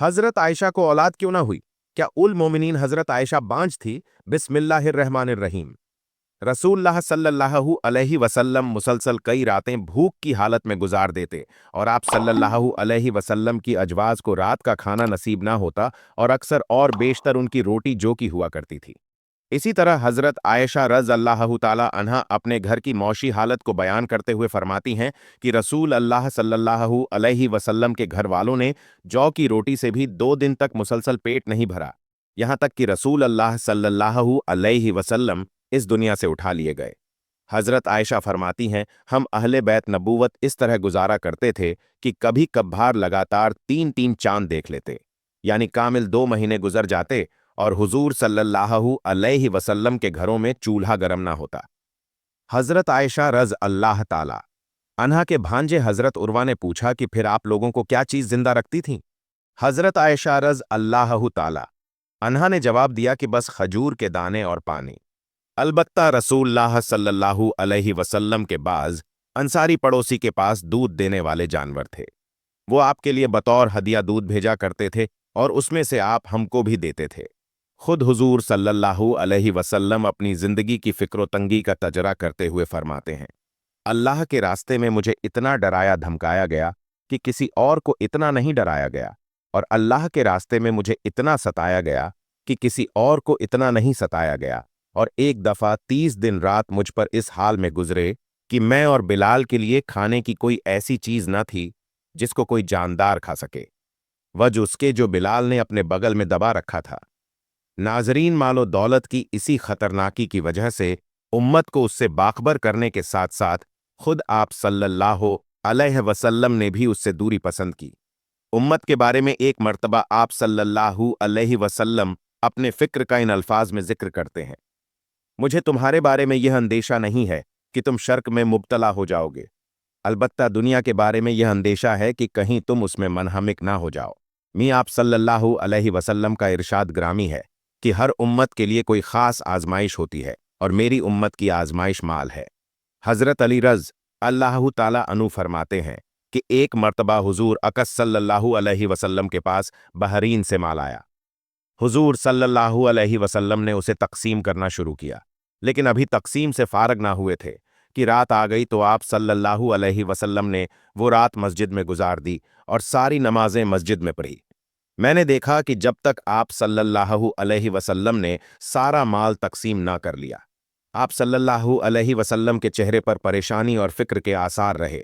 हजरत आयशा को औलाद क्यों ना हुई? क्या उल मोमिनीन हजरत आयशा बांझ थी? बिस्मिल्लाहिर्रहमानिर्रहीम। रसूलुल्लाह सल्लल्लाहु अलैहि वसल्लम मुसलसल कई रातें भूख की हालत में गुजार देते और आप सल्लल्लाहु अलैहि वसल्लम की अजवाज को रात का खाना नसीब ना होता और अक्सर और बेशतर उनकी रोटी जो की हुआ करती थी। इसी तरह हजरत आयशा रज़ अल्लाह ताला अन्हा अपने घर की मौशी हालत को बयान करते हुए फरमाती हैं कि रसूल अल्लाह सल्लल्लाहु अलैहि वसल्लम के घर वालों ने जौ की रोटी से भी 2 दिन तक मुसलसल पेट नहीं भरा, यहाँ तक कि रसूल अल्लाह सल्लल्लाहु अलैहि वसल्लम इस दुनिया से उठा लिए गए। हजरत आयशा फरमाती हैं, हम अहले बैत नबूवत इस तरह गुजारा करते थे कि कभी कभार लगातार 3-3 चांद देख लेते, यानी कामिल 2 महीने गुजर जाते और हुजूर सल्लल्लाहु अलैहि वसल्लम के घरों में चूल्हा गरम ना होता। हजरत आयशा रज़ अल्लाह ताला अन्हा के भांजे हजरत उर्वा ने पूछा कि फिर आप लोगों को क्या चीज जिंदा रखती थी? हजरत आयशा रज़ अल्लाह ताला अन्हा ने जवाब दिया कि बस खजूर के दाने और पानी। अलबत्ता रसूलुल्लाह सल्लल्लाहु अलैहि वसल्लम के बाज अंसारी पड़ोसी के पास दूध देने वाले जानवर थे। वो आपके लिए बतौर हदिया दूध भेजा करते थे और उसमें से आप हमको भी देते थे। खुद हुजूर सल्लल्लाहु अलैहि वसल्लम अपनी जिंदगी की फिक्र तंगी का तजरा करते हुए फरमाते हैं, अल्लाह के रास्ते में मुझे इतना डराया धमकाया गया कि किसी और को इतना नहीं डराया गया, और अल्लाह के रास्ते में मुझे इतना सताया गया कि किसी और को इतना नहीं सताया गया, और एक दफा 30 दिन रात मुझ पर इस हाल में गुजरे कि मैं और बिलाल के लिए खाने की कोई ऐसी चीज न थी जिसको कोई जानदार खा सके, वजह उसके जो बिलाल ने अपने बगल में दबा रखा था। नाजरीन, मालो दौलत की इसी खतरनाकी की वजह से उम्मत को उससे बाखबर करने के साथ साथ खुद आप सल्लल्लाहु अलैहि वसल्लम ने भी उससे दूरी पसंद की। उम्मत के बारे में एक मर्तबा आप सल्लल्लाहु अलैहि वसल्लम अपने फिक्र का इन अल्फाज में जिक्र करते हैं, मुझे तुम्हारे बारे में यह अंदेशा नहीं है कि तुम शर्क में मुब्तला हो जाओगे, अलबत्ता दुनिया के बारे में यह अंदेशा है कि कहीं तुम उसमें मनहमिक ना हो जाओ। मी आप सल्लल्लाहु अलैहि वसल्लम का इरशाद ग्रामी है कि हर उम्मत के लिए कोई खास आजमाइश होती है और मेरी उम्मत की आजमाइश माल है। हजरत अली रज़ अल्लाह ताला अन्हु फरमाते हैं कि एक मर्तबा हुजूर अकस सल्लल्लाहु अलैहि वसल्लम के पास बहरीन से माल आया। हुजूर सल्लल्लाहु अलैहि वसल्लम ने उसे तकसीम करना शुरू किया, लेकिन अभी तकसीम से फारग ना हुए थे कि रात आ गई, तो आप सल्लल्लाहु अलैहि वसल्लम ने वो रात मस्जिद में गुजार दी और सारी नमाजें मस्जिद में पढ़ी। मैंने देखा कि जब तक आप सल्लल्लाहु अलैहि वसल्लम ने सारा माल तकसीम ना कर लिया, आप सल्लल्लाहु अलैहि वसल्लम के चेहरे पर परेशानी और फिक्र के आसार रहे।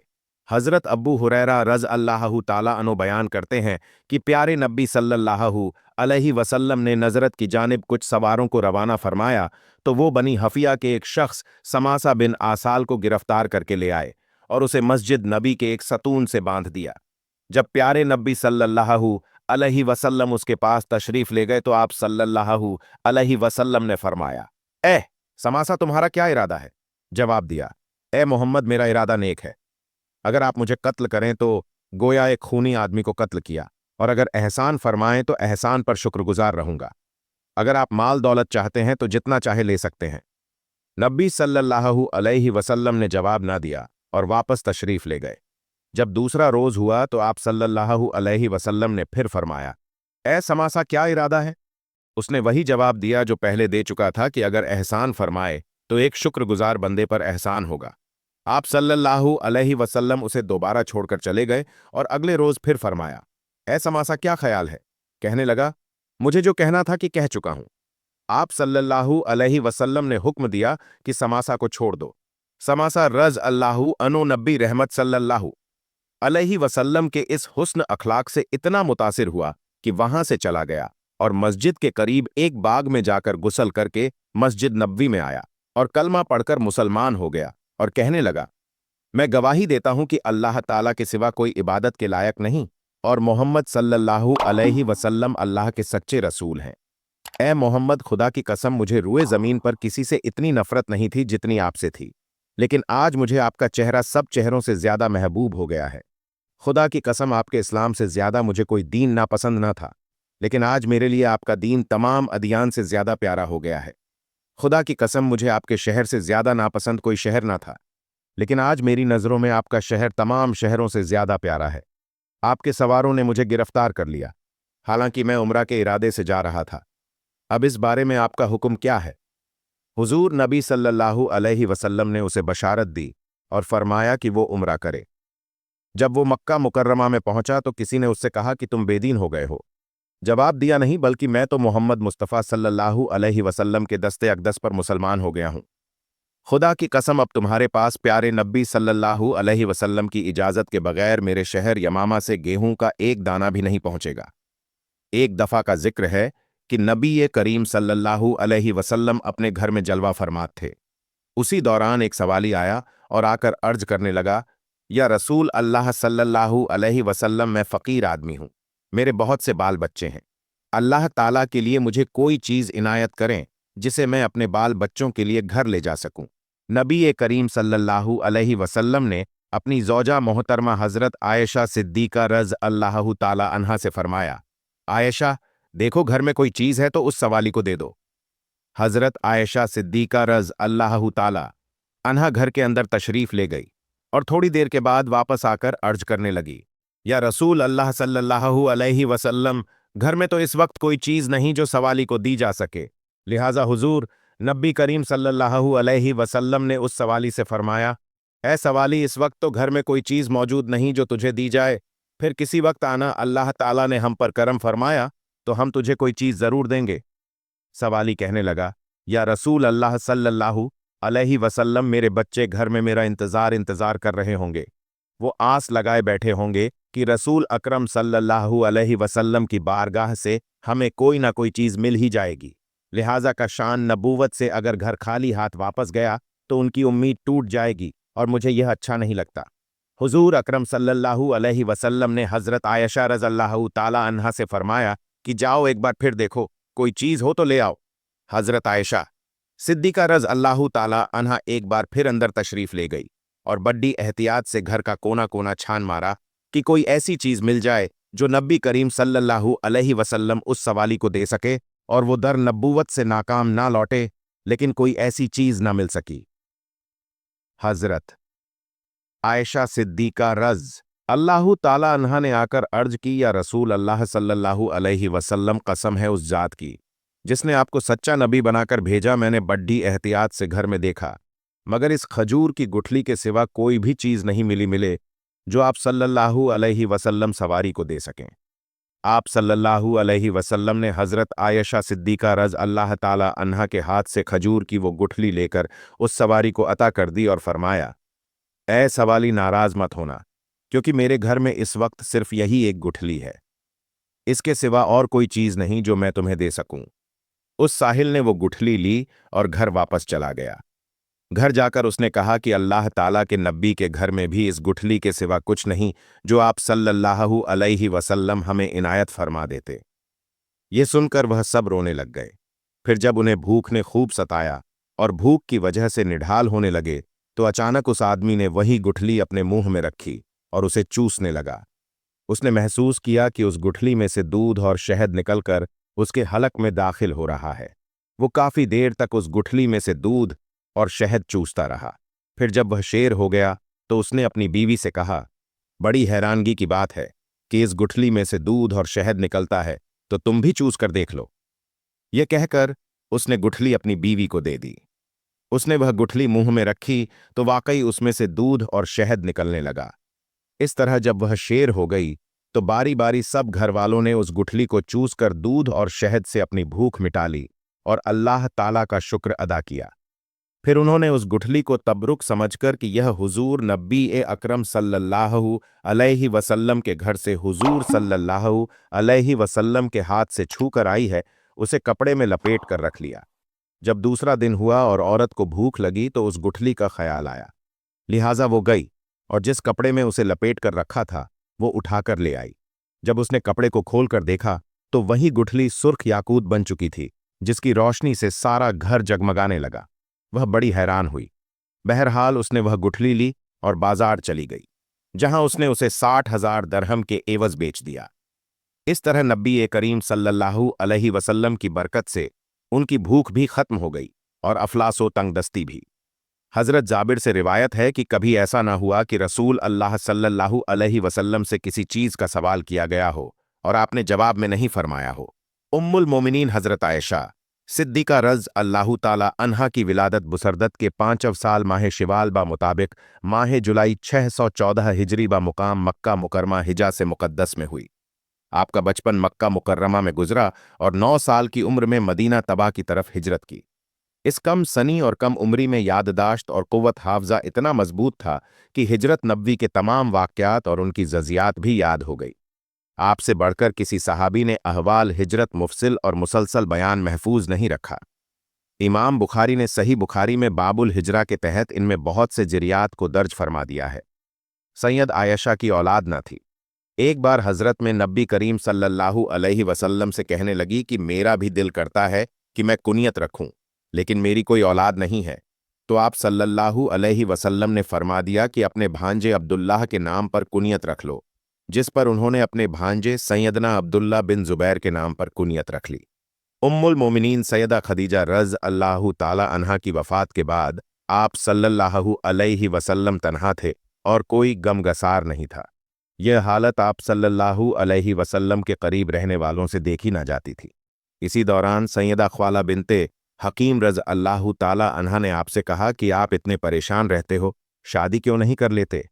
हजरत अब्बू हुरैरा रज़ अल्लाह ताला अन्हु बयान करते हैं कि प्यारे नबी सल्लल्लाहु अलैहि वसल्लम ने नजरत की जानिब कुछ सवारों को रवाना फरमाया तो वो बनी हफिया के एक शख्स समासा बिन आसाल को गिरफ्तार करके ले आए और उसे मस्जिद नबी के एक सतून से बांध दिया। जब प्यारे नबी सल्लल्लाहु अलैहि वसल्लम उसके पास तशरीफ ले गए तो आप सल्लल्लाहु अलैहि वसल्लम ने फरमाया, ए समासा, तुम्हारा क्या इरादा है? जवाब दिया, ए मोहम्मद, मेरा इरादा नेक है। अगर आप मुझे कत्ल करें तो गोया एक खूनी आदमी को कत्ल किया, और अगर एहसान फरमाएं तो एहसान पर शुक्रगुजार रहूंगा। अगर आप माल दौलत चाहते हैं तो जितना चाहे ले सकते हैं। नबी सल्लल्लाहु अलैहि वसल्लम ने जवाब ना दिया और वापस तशरीफ ले गए। जब दूसरा रोज हुआ तो आप सल्लल्लाहु अलैहि वसल्लम ने फिर फरमाया, ए समासा, क्या इरादा है? उसने वही जवाब दिया जो पहले दे चुका था कि अगर एहसान फरमाए तो एक शुक्रगुजार बंदे पर एहसान होगा। आप सल्लल्लाहु अलैहि वसल्लम उसे दोबारा छोड़कर चले गए और अगले रोज फिर फरमाया, ए समासा, क्या ख्याल है? कहने लगा, मुझे जो कहना था कि कह चुका हूं। आप सल्लल्लाहु अलैहि वसल्लम ने हुक्म दिया कि समासा को छोड़ दो। समासा रज़ अल्लाहु अन्हु नबी रहमत सल्लल्लाहु अलैहि वसल्लम के इस हुस्न अखलाक से इतना मुतासिर हुआ कि वहां से चला गया और मस्जिद के करीब एक बाग में जाकर गुसल करके मस्जिद नबवी में आया और कलमा पढ़कर मुसलमान हो गया और कहने लगा, मैं गवाही देता हूं कि अल्लाह ताला के सिवा कोई इबादत के लायक नहीं और मोहम्मद सल्लल्लाहु अलैहि वसल्लम अल्लाह के सच्चे रसूल हैं। ए मोहम्मद, खुदा की कसम, मुझे रुए जमीन पर किसी से इतनी नफरत नहीं थी जितनी आपसे थी, लेकिन आज मुझे आपका चेहरा सब चेहरों से ज्यादा महबूब हो गया है। खुदा की कसम, आपके इस्लाम से ज्यादा मुझे कोई दीन नापसंद न था, लेकिन आज मेरे लिए आपका दीन तमाम अदियान से ज्यादा प्यारा हो गया है। खुदा की कसम, मुझे आपके शहर से ज्यादा नापसंद कोई शहर ना था, लेकिन आज मेरी नजरों में आपका शहर तमाम शहरों से ज्यादा प्यारा है। आपके सवारों ने मुझे गिरफ्तार कर लिया। हालांकि मैं उम्रा के इरादे से जा रहा था। अब इस बारे में आपका हुक्म क्या है? हुजूर नबी सल्लल्लाहु अलैहि वसल्लम ने उसे बशारत दी और फरमाया कि वो उम्रा करे। जब वो मक्का मुकर्रमा में पहुंचा तो किसी ने उससे कहा कि तुम बेदीन हो गए हो। जवाब दिया, नहीं, बल्कि मैं तो मोहम्मद मुस्तफ़ा सल्लल्लाहु अलैहि वसल्लम के दस्ते अक़दस पर मुसलमान हो गया हूं। खुदा की कसम, अब तुम्हारे पास प्यारे नबी सल्लल्लाहु अलैहि वसल्लम की इजाज़त के बगैर मेरे शहर यमामा से गेहूं का एक दाना भी नहीं पहुंचेगा। एक दफ़ा का जिक्र है कि नबी करीम सल्लल्लाहु अलैहि वसल्लम अपने घर में जलवा फरमात थे। उसी दौरान एक सवाली आया और आकर अर्ज करने लगा, या रसूल अल्लाह सल्लल्लाहु अलैहि वसल्लम, मैं फ़कीर आदमी हूँ, मेरे बहुत से बाल बच्चे हैं। अल्लाह ताला के लिए मुझे कोई चीज़ इनायत करें जिसे मैं अपने बाल बच्चों के लिए घर ले जा सकूं। नबी करीम सल्लल्लाहु अलैहि वसल्लम ने अपनी ज़ौजा मोहतरमा हज़रत आयशा सिद्दीक़ा रज़ अल्लाहु ताला अन्हा से फरमाया, आयशा, देखो घर में कोई चीज़ है तो उस सवाली को दे दो। हज़रत आयशा सिद्दीक़ा रज़ अल्लाहु ताला अन्हा घर के अंदर तशरीफ़ ले गई और थोड़ी देर के बाद वापस आकर अर्ज करने लगी, या रसूल अल्लाह सल्लल्लाहु अलैहि वसल्लम, घर में तो इस वक्त कोई चीज़ नहीं जो सवाली को दी जा सके। लिहाजा हुजूर नबी करीम सल्लल्लाहु अलैहि वसल्लम ने उस सवाली से फरमाया, ऐ सवाली, इस वक्त तो घर में कोई चीज़ मौजूद नहीं जो तुझे दी जाए, फिर किसी वक्त आना, अल्लाह ताला ने हम पर करम फरमाया तो हम तुझे कोई चीज़ ज़रूर देंगे। सवाली कहने लगा, या रसूल अल्लाह सल्लल्लाहु अलैहि वसल्लम, मेरे बच्चे घर में मेरा इंतज़ार कर रहे होंगे। वो आस लगाए बैठे होंगे कि रसूल अकरम सल्लल्लाहु अलैहि वसल्लम की बारगाह से हमें कोई ना कोई चीज़ मिल ही जाएगी। लिहाजा का शान नबूवत से अगर घर खाली हाथ वापस गया तो उनकी उम्मीद टूट जाएगी और मुझे यह अच्छा नहीं लगता। हुजूर अकरम सल्लल्लाहु अलैहि वसल्लम ने हज़रत आयशा रज़अल्लाहु ताला अन्हा से फरमाया कि जाओ एक बार फिर देखो, कोई चीज़ हो तो ले आओ। हज़रत आयशा सिद्दीक़ा रज़अल्लाहु ताला अन्हा एक बार फिर अंदर तशरीफ़ ले गई और बड्डी एहतियात से घर का कोना कोना छान मारा कि कोई ऐसी चीज़ मिल जाए जो नबी करीम सल्लल्लाहु अलैहि वसल्लम उस सवाली को दे सके और वो दर नबूवत से नाकाम ना लौटे, लेकिन कोई ऐसी चीज़ ना मिल सकी। हज़रत आयशा सिद्दीक़ा रज़ अल्लाहु ताला अन्हा ने आकर अर्ज की, या रसूल अल्लाह सल्लल्लाहु अलैहि वसल्लम, कसम है उस जात की जिसने आपको सच्चा नबी बनाकर भेजा, मैंने बड्डी एहतियात से घर में देखा, मगर इस खजूर की गुठली के सिवा कोई भी चीज़ नहीं मिले जो आप सल्लल्लाहु अलैहि वसल्लम सवारी को दे सकें। आप सल्लल्लाहु अलैहि वसल्लम ने हज़रत आयशा सिद्दीक़ा रज़ अल्लाह ताला अन्हा के हाथ से खजूर की वो गुठली लेकर उस सवारी को अता कर दी और फरमाया, ऐ सवाली, नाराज़ मत होना, क्योंकि मेरे घर में इस वक्त सिर्फ यही एक गुठली है, इसके सिवा और कोई चीज़ नहीं जो मैं तुम्हें दे सकूं। उस साहिल ने वो गुठली ली और घर वापस चला गया। घर जाकर उसने कहा कि अल्लाह ताला के नबी के घर में भी इस गुठली के सिवा कुछ नहीं जो आप सल्लल्लाहु अलैहि वसल्लम हमें इनायत फरमा देते। ये सुनकर वह सब रोने लग गए। फिर जब उन्हें भूख ने खूब सताया और भूख की वजह से निढाल होने लगे तो अचानक उस आदमी ने वही गुठली अपने मुंह में रखी और उसे चूसने लगा। उसने महसूस किया कि उस गुठली में से दूध और शहद निकलकर उसके हलक में दाखिल हो रहा है। वो काफी देर तक उस गुठली में से दूध और शहद चूसता रहा। फिर जब वह शेर हो गया तो उसने अपनी बीवी से कहा, बड़ी हैरानगी की बात है कि इस गुठली में से दूध और शहद निकलता है, तो तुम भी चूस कर देख लो। यह कहकर उसने गुठली अपनी बीवी को दे दी। उसने वह गुठली मुंह में रखी तो वाकई उसमें से दूध और शहद निकलने लगा। इस तरह जब वह शेर हो गई तो बारी बारी सब घर वालों ने उस गुठली को चूस कर दूध और शहद से अपनी भूख मिटा ली और अल्लाह ताला का शुक्र अदा किया। फिर उन्होंने उस गुठली को तबरुक समझकर कि यह हुजूर नबी अकरम सल्लल्लाहु अलैहि वसल्लम के घर से हुजूर सल्लल्लाहु अलैहि वसल्लम के हाथ से छूकर आई है, उसे कपड़े में लपेट कर रख लिया। जब दूसरा दिन हुआ और औरत को भूख लगी तो उस गुठली का ख्याल आया, लिहाजा वो गई और जिस कपड़े में उसे लपेट कर रखा था वो उठाकर ले आई। जब उसने कपड़े को खोलकर देखा तो वही गुठली सुर्ख याकूत बन चुकी थी, जिसकी रोशनी से सारा घर जगमगाने लगा। वह बड़ी हैरान हुई। बहरहाल उसने वह गुठली ली और बाजार चली गई, जहां उसने उसे 60,000 दरहम के एवज बेच दिया। इस तरह नबी करीम सल्लल्लाहु अलैहि वसल्लम की बरकत से उनकी भूख भी खत्म हो गई और अफलासो तंगदस्ती भी। हज़रत जाबिर से रिवायत है कि कभी ऐसा ना हुआ कि रसूल अल्लाह सल्लल्लाहु अलैहि वसल्लम से किसी चीज़ का सवाल किया गया हो और आपने जवाब में नहीं फरमाया हो। उम्मुल मोमिनीन हजरत आयशा सिद्दीका रज़ अल्लाहु ताला अन्हा की विलादत बुसरदत के 5 साल माह शिवाल बा मुताबिक माह जुलाई 614 हिजरी बा मुकाम मक्का मुकरमा हिजा से मुकद्दस में हुई। आपका बचपन मक्का मुकर्रमा में गुजरा और 9 साल की उम्र में मदीना तबा की तरफ हिजरत की। इस कम सनी और कम उम्री में याददाश्त और कुव्वत हाफजा इतना मजबूत था कि हिजरत नबवी के तमाम वाक़यात और उनकी जज़ियात भी याद हो गई। आपसे बढ़कर किसी सहाबी ने अहवाल हिजरत मुफसिल और मुसलसल बयान महफूज नहीं रखा। इमाम बुखारी ने सही बुखारी में बाबुल हिजरा के तहत इनमें बहुत से ज़रियात को दर्ज फरमा दिया है। सैयद आयशा की औलाद न थी। एक बार हजरत में नबी करीम सल्लल्लाहु अलैहि वसल्लम से कहने लगी कि मेरा भी दिल करता है कि मैं कुनियत रखूं, लेकिन मेरी कोई औलाद नहीं है। तो आप सल्लल्लाहु अलैहि वसल्लम ने फरमा दिया कि अपने भांजे अब्दुल्लाह के नाम पर कुनियत रख लो, जिस पर उन्होंने अपने भांजे सैयदना अब्दुल्ला बिन जुबैर के नाम पर कुनियत रख ली। उम्मुल मोमिनीन सैयदा खदीजा रज़ अल्लाहु ताला अन्हा की वफ़ात के बाद आप सल्लल्लाहु अलैहि वसल्लम तन्हा थे और कोई गमगसार नहीं था। यह हालत आप सल्लल्लाहु अलैहि वसल्लम के करीब रहने वालों से देखी ना जाती थी। इसी दौरान सैयदा ख्वाला बिनते हकीम रज़ अल्लाहु ताला अन्हा ने आपसे कहा कि आप इतने परेशान रहते हो, शादी क्यों नहीं कर लेते?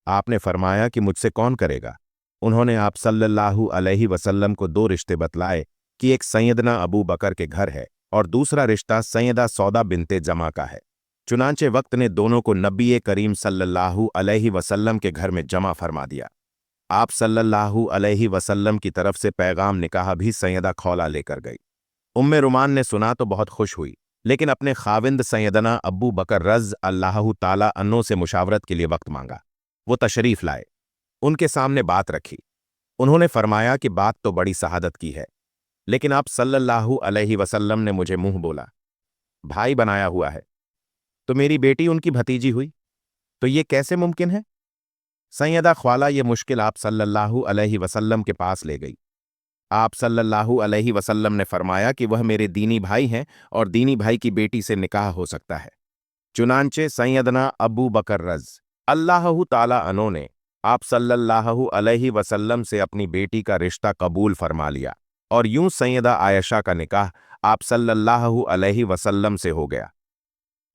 आपने फरमाया कि मुझसे कौन करेगा। उन्होंने आप सल्लल्लाहु अलैहि वसल्लम को 2 रिश्ते बतलाए कि एक सैयदना अबू बकर के घर है और दूसरा रिश्ता सैयदा सौदा बिनते जमा का है। चुनांचे वक्त ने दोनों को नबी करीम सल्लल्लाहु अलैहि वसल्लम के घर में जमा फरमा दिया। आप सल्लल्लाहु अलैहि वसल्लम की तरफ से पैगाम निकाह भी सैयदा खौला लेकर गई। उम्मे रुमान ने सुना तो बहुत खुश हुई, लेकिन अपने खाविंद सैयदना अबू बकर रज़ अल्लाहु ताला अन्हो से मुशावरत के लिए वक्त मांगा। वो तशरीफ लाए, उनके सामने बात रखी। उन्होंने फरमाया कि बात तो बड़ी सहादत की है, लेकिन आप सल्लल्लाहु अलैहि वसल्लम ने मुझे मुंह बोला, भाई बनाया हुआ है, तो मेरी बेटी उनकी भतीजी हुई, तो ये कैसे मुमकिन है? सैयदा ख्वाला ये मुश्किल आप सल्लल्लाहु अलैहि वसल्लम के पास ले गई। आप सल्लल्लाहु अलैहि वसल्लम ने फरमाया कि वह मेरे दीनी भाई हैं और दीनी भाई की बेटी से निकाह हो सकता है। चुनांचे सैयदना अबू बकर रज़ अल्लाहु ताला अन्हो ने आप सल्लल्लाहु अलैहि वसल्लम से अपनी बेटी का रिश्ता कबूल फरमा लिया और यूं सैयदा आयशा का निकाह आप सल्लल्लाहु अलैहि वसल्लम से हो गया।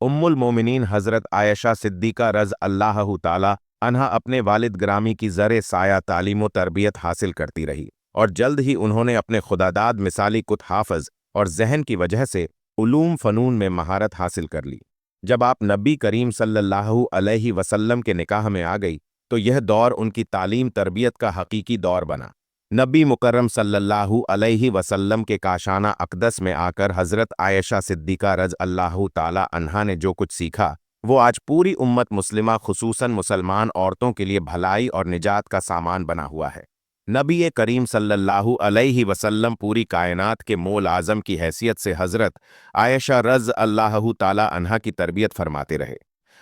उम्मुल मोमिनीन हजरत आयशा सिद्दीका रज़ अल्लाहु ताला अन्हा अपने वालिद ग्रामी की ज़रे साया तालीम व तरबियत हासिल करती रही और जल्द ही उन्होंने अपने खुदादाद मिसाली कुत हाफ़ज़ और जहन की वजह से उलूम फ़नून में महारत हासिल कर ली। जब आप नबी करीम सल्लल्लाहु अलैहि वसल्लम के निकाह में आ गई तो यह दौर उनकी तालीम तरबियत का हकीकी दौर बना। नबी मुकर्रम सल्लल्लाहु अलैहि वसल्लम के काशाना अक़दस में आकर हज़रत आयशा सिद्दीका रज़ अल्लाहु ताला अन्हा ने जो कुछ सीखा वो आज पूरी उम्मत मुस्लिमा खुसूसन मुसलमान औरतों के लिए भलाई और निजात का सामान बना हुआ है। नबी करीम सल्लल्लाहु अलैहि वसल्लम पूरी कायनात के मोल आज़म की हैसियत से हज़रत आयशा रज़ अल्लाहु ताला अन्हा की तरबियत फरमाते रहे।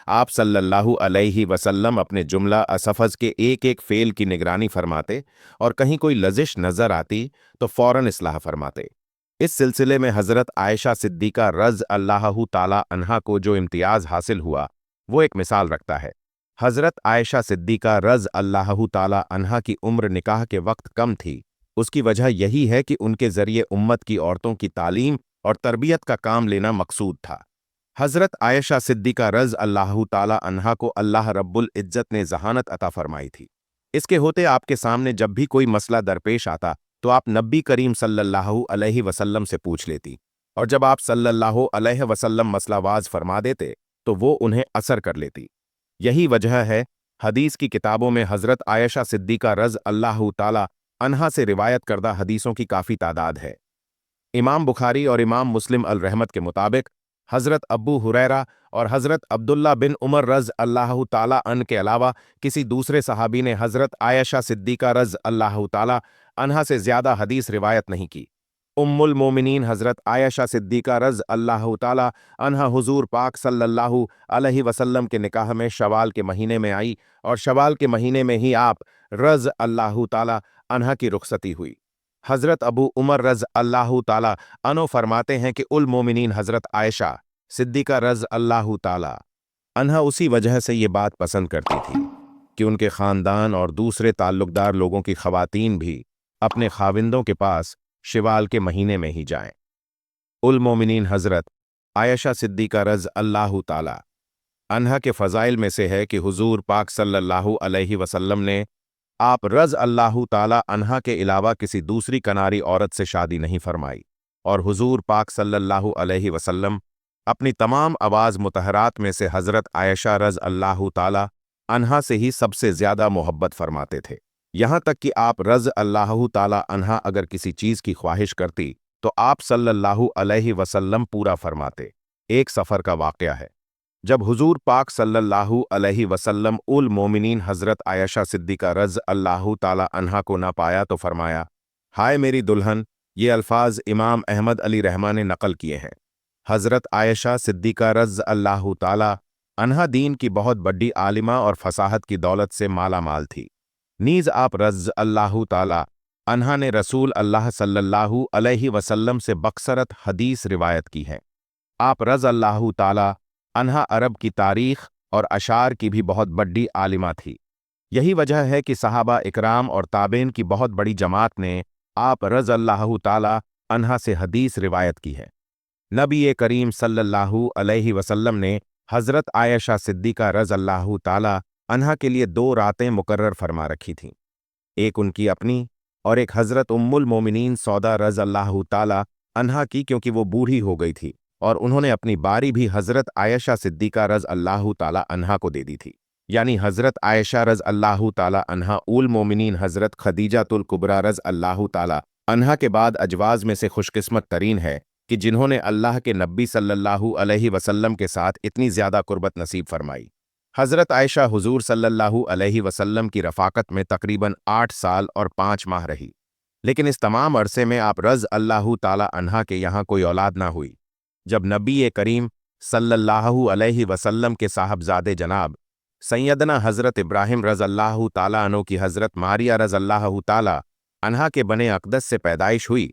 आप सल्लल्लाहु अलैहि वसल्लम अपने जुमला असफ़ज़ के एक एक फ़ेल की निगरानी फरमाते और कहीं कोई लज़िश नज़र आती तो फ़ौरन इस्लाह फरमाते। इस सिलसिले में हज़रत आयशा सिद्दीका रज़ अल्लाहु ताला अन्हा को जो इम्तियाज़ हासिल हुआ वो एक मिसाल रखता है। हज़रत आयशा सिद्दीका रज़ अल्लाहु ताला अन्हा की उम्र निकाह के वक्त कम थी। उसकी वजह यही है कि उनके ज़रिए उम्मत की औरतों की तालीम और तरबियत का काम लेना मकसूद था। हज़रत आयशा सिद्दीका रज़ अल्लाहु ताला अन्हा को अल्लाह रब्बुल इज़्ज़त ने ज़हानत अता फरमाई थी। इसके होते आपके सामने जब भी कोई मसला दरपेश आता तो आप नबी करीम सल्लल्लाहु अलैहि वसल्लम से पूछ लेती और जब आप सल्लल्लाहु अलैहि वसल्लम मसलावाज फरमा देते तो वो उन्हें असर कर लेती। यही वजह है हदीस की किताबों में हज़रत आयशा सिद्दीका रज़ अल्लाहु ताला अन्हा से रिवायत करदा हदीसों की काफ़ी तादाद है। इमाम बुखारी और इमाम मुस्लिम अल रहमत के मुताबिक हज़रत अबू हुरैरा और हज़रत अब्दुल्ला बिन उमर रज़ अल्लाहु ताला अन के अलावा किसी दूसरे सहाबी ने हज़रत आयशा सिद्दीका रज़ अल्लाहु ताला अन्हा से ज़्यादा हदीस रिवायत नहीं की। उम्मुल मोमिनीन हज़रत आयशा सिद्दीका रज़ अल्लाहु ताला अन्हा हुज़ूर पाक सल्लल्लाहु अलैहि वसल्लम के निकाह में शवाल के महीने में आई और शवाल के महीने में ही आप रज़ अल्लाहु ताला अन्हा की रुखसती हुई। हज़रत अबू उमर रज़ अल्लाहु ताला अन्हो फरमाते हैं कि उल मोमिनीन हज़रत आयशा सिद्दीका रज़ अल्लाहु ताला अन्हा उसी वजह से ये बात पसंद करती थी कि उनके ख़ानदान और दूसरे ताल्लुक़दार लोगों की ख़वातीन भी अपने खाविंदों के पास शिवाल के महीने में ही जाएं। उल मोमिनीन हजरत आयशा सिद्दीका रज़ अल्लाह ताला अन्हा के फ़ज़ाइल में से है कि हुज़ूर पाक सल्लल्लाहु अलैहि वसल्लम ने आप रज़ अल्लाह ताला अन्हा के अलावा किसी दूसरी कनारी औरत से शादी नहीं फरमाई, और हुज़ूर पाक सल्लल्लाहु अलैहि वसल्लम अपनी तमाम आवाज़ मुतहरात में से हज़रत आयशा रज़ अल्लाह ताला अन्हा से ही सबसे ज़्यादा मोहब्बत फरमाते थे। यहाँ तक कि आप रज़ अल्लाह ताला अन्हा अगर किसी चीज़ की ख्वाहिश करती तो आप सल्लल्लाहु अलैहि वसल्लम पूरा फरमाते। एक सफ़र का वाक़या है, जब हुज़ूर पाक सल्लल्लाहु अलैहि वसल्लम उल मोमिनीन हज़रत आयशा सिद्दीका रज़ अल्लाह ताला अन्हा को ना पाया तो फरमाया, हाय मेरी दुल्हन। ये अल्फाज इमाम अहमद अली रहमा ने नकल किए हैं। हज़रत आयशा सिद्दीका रज़ अल्लाह ताला अन्हा दीन की बहुत बड़ी आलिमा और फसाहत की दौलत से माला माल थी। नीज़ आप रज़ अल्लाह ताला अन्हा ने रसूल अल्लाह सल्लल्लाहु अलैहि वसल्लम से बकसरत हदीस रिवायत की है। आप रज़ अल्लाह ताला अन्हा अरब की तारीख़ और अशार की भी बहुत बड़ी आलिमा थी। यही वजह है कि सहाबा इकराम और ताबेन की बहुत बड़ी जमात ने आप रज़ अल्लाह ताला अन्हा से हदीस रिवायत की है। नबी करीम सल्लल्लाहु अलैहि वसल्लम ने हज़रत आयशा सिद्दीका रज़ अल्लाह ताला अन्हा के लिए 2 रातें मुकर्रर फरमा रखी थीं, एक उनकी अपनी और एक हज़रत उम्मुल मोमिनीन सौदा रज़ अल्लाह ताला अन्हा की, क्योंकि वो बूढ़ी हो गई थी और उन्होंने अपनी बारी भी हज़रत आयशा सिद्दीका रज़ अल्लाह ताला अन्हा को दे दी थी। यानी हज़रत आयशा रज़ अल्लाह ताला अन्हा उल मोमिनीन हज़रत खदीजातुल कुबरा रज़ अल्लाह ताला अन्हा के बाद अजवाज़ में से खुशकिस्मत तरीन है कि जिन्होंने अल्लाह के नबी सल्लल्लाहु अलैहि वसल्लम के साथ इतनी ज़्यादा कुर्बत नसीब फरमाई। हज़रत आयशा हुज़ूर सल्लल्लाहु अलैहि वसल्लम की रफ़ाकत में तकरीबन 8 साल और 5 माह रही, लेकिन इस तमाम अरसे में आप रज़ अल्लाह ताला अन्हा के यहाँ कोई औलाद ना हुई। जब नबी करीम सल्लल्लाहु अलैहि वसल्लम के साहबजादे जनाब सैयदना हज़रत इब्राहिम रज़ अल्लाह ताला अन्हो की हज़रत मारिया रज़ अल्लाह ताला अन्हा के बने अक़दस से पैदाइश हुई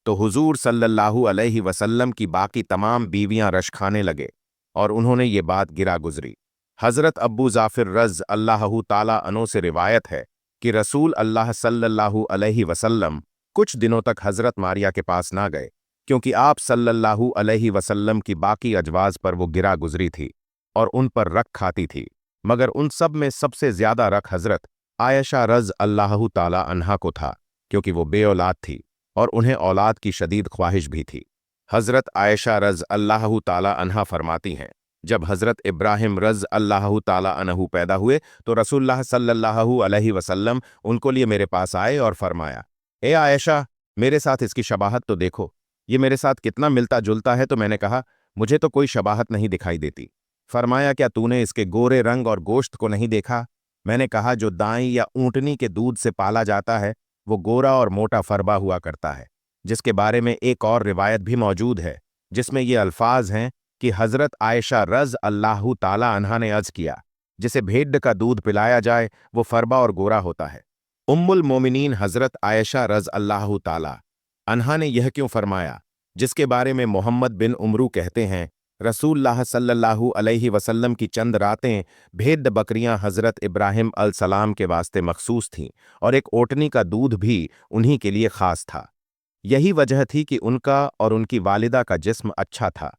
तो हुज़ूर सल्लल्लाहु अलैहि वसल्लम की बाकी तमाम बीवियां रश खाने लगे और उन्होंने ये बात गिरा गुजरी। हज़रत अब्बू ज़ाफ़िर रज़ अल्लाह ताला अन्हो से रिवायत है कि रसूल अल्लाह सल्लल्लाहु अलैहि वसल्लम कुछ दिनों तक हज़रत मारिया के पास ना गए, क्योंकि आप सल्लल्लाहु अलैहि वसल्लम की बाकी अजवाज़ पर वो गिरा गुजरी थी और उन पर रख खाती थी, मगर उन सब में सबसे ज़्यादा रख हज़रत आयशा रज़ अल्लाह ताला अन्हा को था, क्योंकि वो बेऔलाद थी और उन्हें औलाद की शदीद ख्वाहिश भी थी। हज़रत आयशा रज़ अल्लाह ताला अन्हा फरमाती हैं, जब हज़रत इब्राहिम रज़ अल्लाह ताला अन्हु पैदा हुए तो रसूलुल्लाह सल्लल्लाहु अलैहि वसल्लम उनको लिए मेरे पास आए और फरमाया, ए आयशा, मेरे साथ इसकी शबाहत तो देखो, ये मेरे साथ कितना मिलता जुलता है। तो मैंने कहा, मुझे तो कोई शबाहत नहीं दिखाई देती। फरमाया, क्या तूने इसके गोरे रंग और गोश्त को नहीं देखा? मैंने कहा, जो दाई या ऊँटनी के दूध से पाला जाता है वो गोरा और मोटा फरबा हुआ करता है, जिसके बारे में एक और रिवायत भी मौजूद है जिसमें ये अल्फाज हैं कि हज़रत आयशा रज़ अल्लाह ताला अन्हा ने अर्ज़ किया, जिसे भेड़ का दूध पिलाया जाए वो फरबा और गोरा होता है। उम्मुल मोमिनीन हज़रत आयशा रज़ अल्लाह ताला अन्हा ने यह क्यों फरमाया, जिसके बारे में मोहम्मद बिन उमरू कहते हैं, रसूलुल्लाह सल्लल्लाहु अलैहि वसल्लम की चंद रातें भेड़ बकरियां हज़रत इब्राहिम अलसलाम के वास्ते मखसूस थीं और एक ओटनी का दूध भी उन्हीं के लिए ख़ास था। यही वजह थी कि उनका और उनकी वालिदा का जिस्म अच्छा था।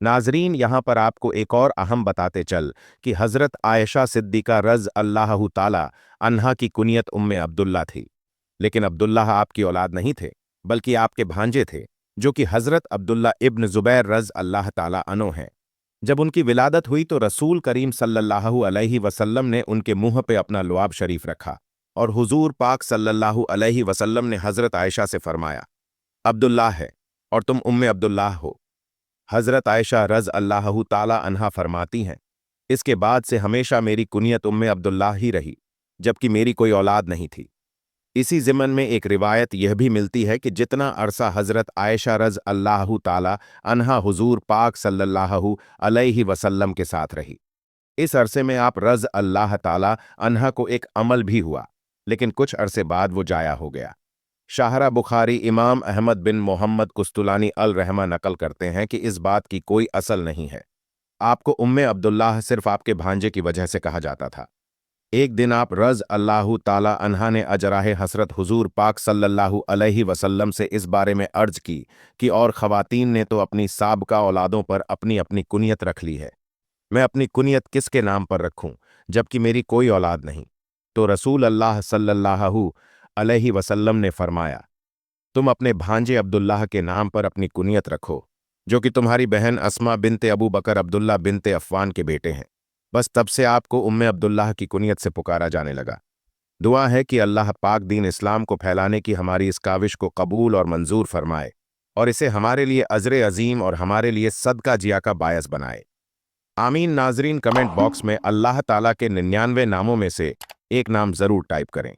नाजरीन, यहाँ पर आपको एक और अहम बताते चल कि हज़रत आयशा सिद्दीका रज़ अल्लाह ताला अन्हा की कुनियत उम्मे अब्दुल्ला थी, लेकिन अब्दुल्लाह आपकी औलाद नहीं थे, बल्कि आपके भांजे थे, जो कि हज़रत अब्दुल्ला इब्न ज़ुबैर रज़ अल्लाह ताला अन्हो हैं। जब उनकी विलादत हुई तो रसूल करीम सल्लल्लाहु अलैहि वसल्लम ने उनके मुंह पे अपना लुआब शरीफ रखा और हुजूर पाक सल्लल्लाहु अलैहि वसल्लम ने हज़रत आयशा से फरमाया, अब्दुल्लाह है और तुम उम्मे अब्दुल्लाह हो। हज़रत आयशा रज़ अल्लाह ताला अन्हा फरमाती हैं, इसके बाद से हमेशा मेरी कुनियत उम्मे अब्दुल्लाह ही रही, जबकि मेरी कोई औलाद नहीं थी। इसी ज़िमन में एक रिवायत यह भी मिलती है कि जितना अरसा हज़रत आयशा रज़ अल्लाह ताला अन्हा हुजूर पाक सल्लल्लाहु अलैहि वसल्लम के साथ रही, इस अरसे में आप रज़ अल्लाह ताला अन्हा को एक अमल भी हुआ, लेकिन कुछ अरसे बाद वो जाया हो गया। शाहरा बुखारी इमाम अहमद बिन मोहम्मद कुस्तुलानी अल रहमा नकल करते हैं कि इस बात की कोई असल नहीं है। आपको उम्मे अब्दुल्लाह सिर्फ आपके भांजे की वजह से कहा जाता था। एक दिन आप रज़ अल्लाह ताला अन्हा ने अजराह हसरत हुजूर पाक सल्लल्लाहु अलैहि वसल्लम से इस बारे में अर्ज की कि और ख़वातीन ने तो अपनी साबका औलादों पर अपनी अपनी कुनियत रख ली है, मैं अपनी कुनियत किसके नाम पर रखूं जबकि मेरी कोई औलाद नहीं। तो रसूल अल्लाह सल्लल्लाहु अलैहि वसल्लम ने फरमाया, तुम अपने भांजे अब्दुल्लाह के नाम पर अपनी कुनियत रखो, जो कि तुम्हारी बहन अस्मा बिनते अबू बकर अब्दुल्ला बिनते अफ़वान के बेटे हैं। बस तब से आपको उम्मे अब्दुल्लाह की कुनियत से पुकारा जाने लगा। दुआ है कि अल्लाह पाक दीन इस्लाम को फैलाने की हमारी इस काविश को कबूल और मंजूर फरमाए और इसे हमारे लिए अजर अजीम और हमारे लिए सदका जिया का बायस बनाए। आमीन। नाजरीन, कमेंट बॉक्स में अल्लाह ताला के 99 नामों में से एक नाम जरूर टाइप करें।